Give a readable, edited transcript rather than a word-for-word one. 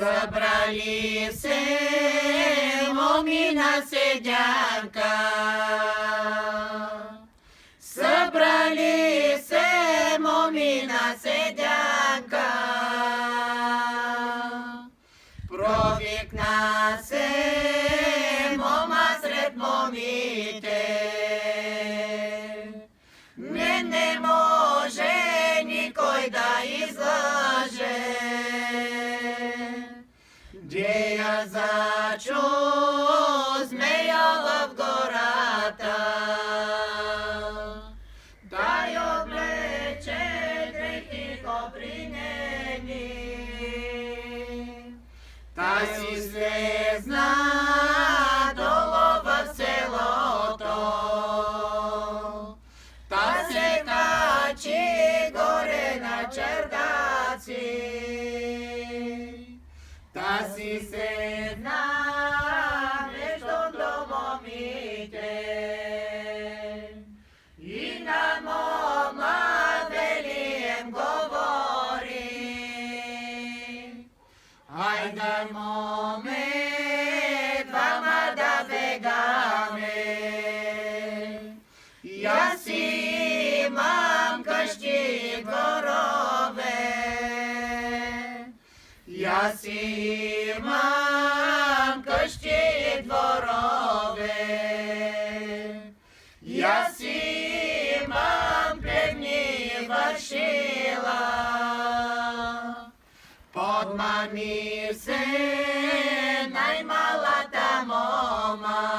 Собрались мамина седянка, собрались мамина седянка, про вікна мама сред момите, не може никой да излаже. Де я зачу змеяла в гората, та й облече дрехи копринені, та сі слезна долова в селото, та се качи горе на чердаці. Та си седна между домовите и на мома велием говори. Айде, моме, двама да бегаме. Аз имам къщи дворове, аз имам къщи дворове, аз имам плевни вършила. Подмами се най-малата мома,